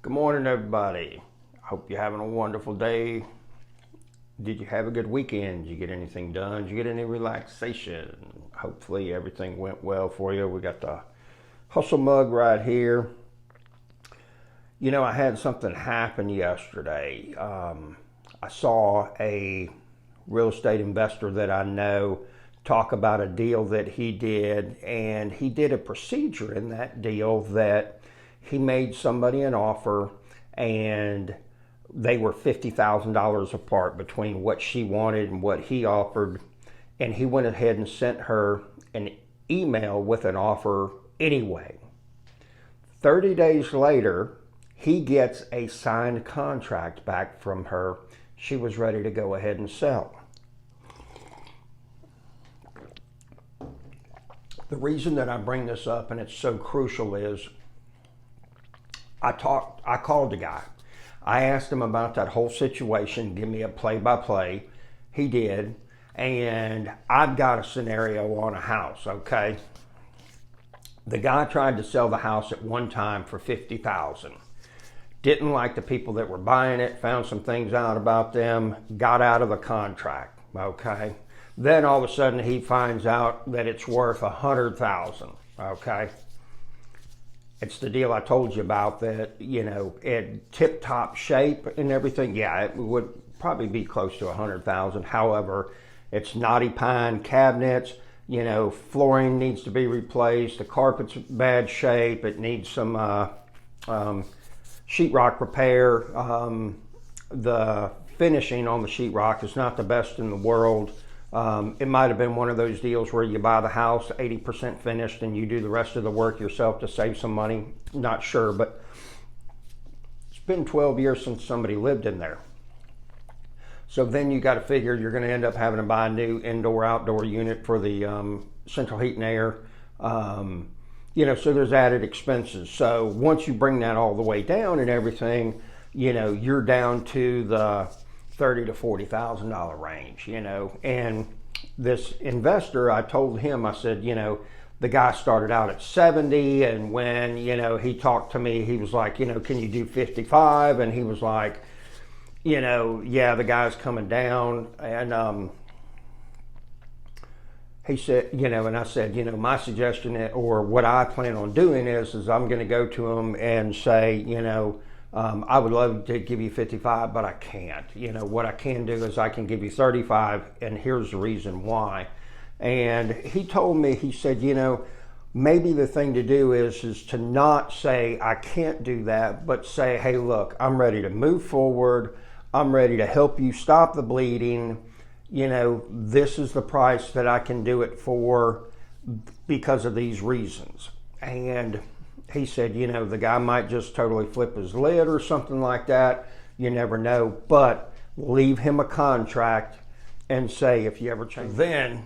Good morning, everybody. Hope you're having a wonderful day. Did you have a good weekend? Did you get anything done? Did you get any relaxation? Hopefully, everything went well for you. We got the hustle mug right here. I had something happen yesterday. I saw a real estate investor that I know talk about a deal that he did, and he did a procedure in that deal that he made somebody an offer and they were $50,000 apart between what she wanted and what he offered. And he went ahead and sent her an email with an offer anyway. 30 days later, he gets a signed contract back from her. She was ready to go ahead and sell. The reason that I bring this up and it's so crucial is I called the guy. I asked him about that whole situation, give me a play-by-play. He did. And I've got a scenario on a house, okay? The guy tried to sell the house at one time for $50,000. Didn't like the people that were buying it, found some things out about them, got out of the contract, okay? Then all of a sudden he finds out that it's worth $100,000, okay? It's the deal I told you about that, it tip-top shape and everything. Yeah, it would probably be close to $100,000. However, it's knotty pine cabinets, flooring needs to be replaced. The carpet's bad shape. It needs some sheetrock repair. The finishing on the sheetrock is not the best in the world. It might have been one of those deals where you buy the house 80% finished and you do the rest of the work yourself to save some money. Not sure, but it's been 12 years since somebody lived in there. So then you got to figure you're going to end up having to buy a new indoor-outdoor unit for the central heat and air. So there's added expenses. So once you bring that all the way down and everything, you're down to the $30,000 to $40,000 range, and this investor, I told him, I said, the guy started out at 70, and when, he talked to me, he was like, can you do 55? And he was like, yeah, the guy's coming down. And he said, and I said, my suggestion or what I plan on doing is I'm going to go to him and say, I would love to give you 55, but I can't. What I can do is I can give you 35, and here's the reason why. And he told me, he said, maybe the thing to do is to not say I can't do that, but say, hey, look, I'm ready to move forward. I'm ready to help you stop the bleeding. This is the price that I can do it for because of these reasons. And he said, the guy might just totally flip his lid or something like that. You never know, but leave him a contract and say, if you ever change. Then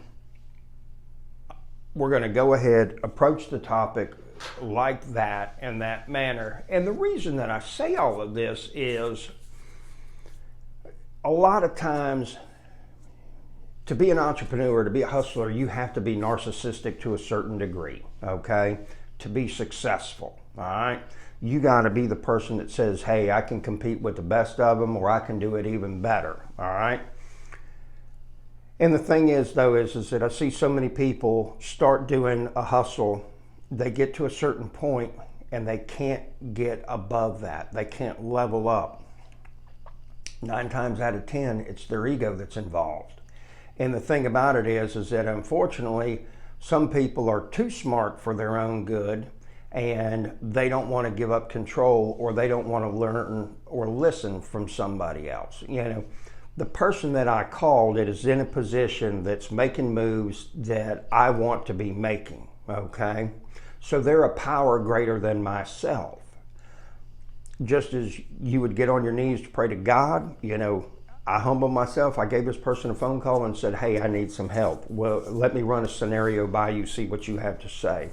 we're going to go ahead, approach the topic like that, in that manner. And the reason that I say all of this is a lot of times to be an entrepreneur, to be a hustler, you have to be narcissistic to a certain degree, okay? To be successful, all right? You got to be the person that says, hey, I can compete with the best of them, or I can do it even better, all right? And the thing is, though, is that I see so many people start doing a hustle, they get to a certain point and they can't get above that. They can't level up. 9 times out of 10, it's their ego that's involved. And the thing about it is that unfortunately, some people are too smart for their own good, and they don't want to give up control, or they don't want to learn or listen from somebody else. The person that I called, it is in a position that's making moves that I want to be making, okay? So they're a power greater than myself. Just as you would get on your knees to pray to God, I humbled myself. I gave this person a phone call and said, hey, I need some help. Well, let me run a scenario by you, see what you have to say.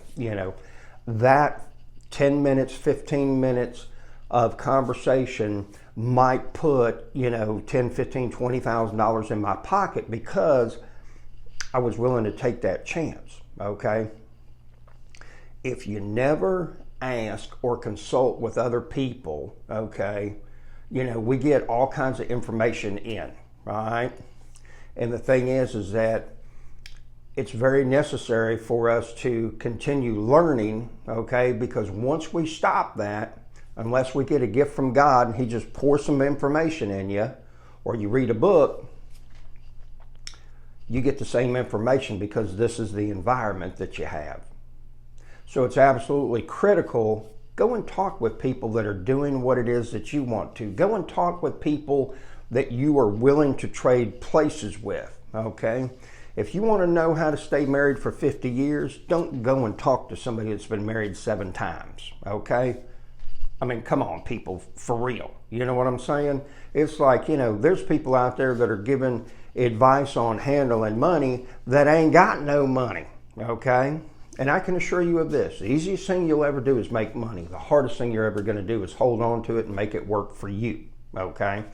That 10 minutes, 15 minutes of conversation might put, $10, $15, $20,000 in my pocket because I was willing to take that chance, okay? If you never ask or consult with other people, okay, we get all kinds of information in, right? And the thing is that it's very necessary for us to continue learning, okay, because once we stop that, unless we get a gift from God and he just pours some information in you, or you read a book, you get the same information because this is the environment that you have. So it's absolutely critical. Go and talk with people that are doing what it is that you want to. Go and talk with people that you are willing to trade places with, okay? If you want to know how to stay married for 50 years, don't go and talk to somebody that's been married 7 times, okay? I mean, come on, people, for real. You know what I'm saying? It's like, there's people out there that are giving advice on handling money that ain't got no money, okay? And I can assure you of this, the easiest thing you'll ever do is make money. The hardest thing you're ever going to do is hold on to it and make it work for you, okay?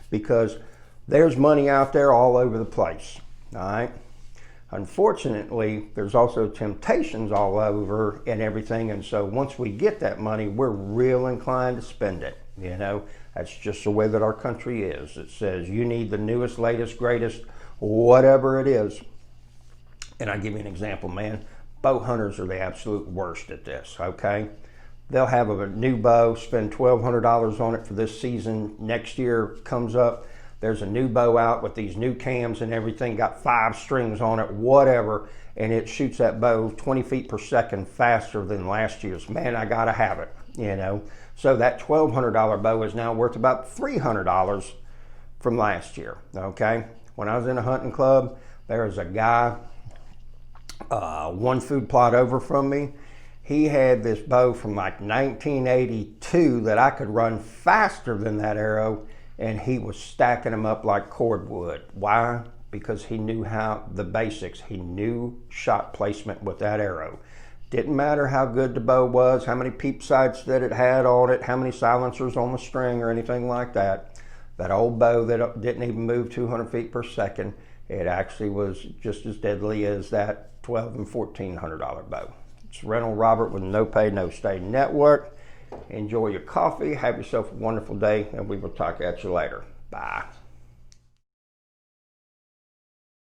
Because there's money out there all over the place, all right? Unfortunately, there's also temptations all over and everything, and so once we get that money, we're real inclined to spend it, That's just the way that our country is. It says you need the newest, latest, greatest, whatever it is. And I'll give you an example, man. Bow hunters are the absolute worst at this, okay? They'll have a new bow, spend $1,200 on it for this season. Next year comes up, there's a new bow out with these new cams and everything, got 5 strings on it, whatever, and it shoots that bow 20 feet per second faster than last year's. Man, I gotta have it, So that $1,200 bow is now worth about $300 from last year, okay? When I was in a hunting club, there was a guy, 1 food plot over from me. He had this bow from like 1982 that I could run faster than that arrow, and he was stacking them up like cordwood. Why? Because he knew the basics. He knew shot placement with that arrow. Didn't matter how good the bow was, how many peep sights that it had on it, how many silencers on the string or anything like that. That old bow that didn't even move 200 feet per second, it actually was just as deadly as that $1,200 and $1,400 bow. It's Rental Robert with No Pay, No Stay Network. Enjoy your coffee. Have yourself a wonderful day, and we will talk at you later. Bye.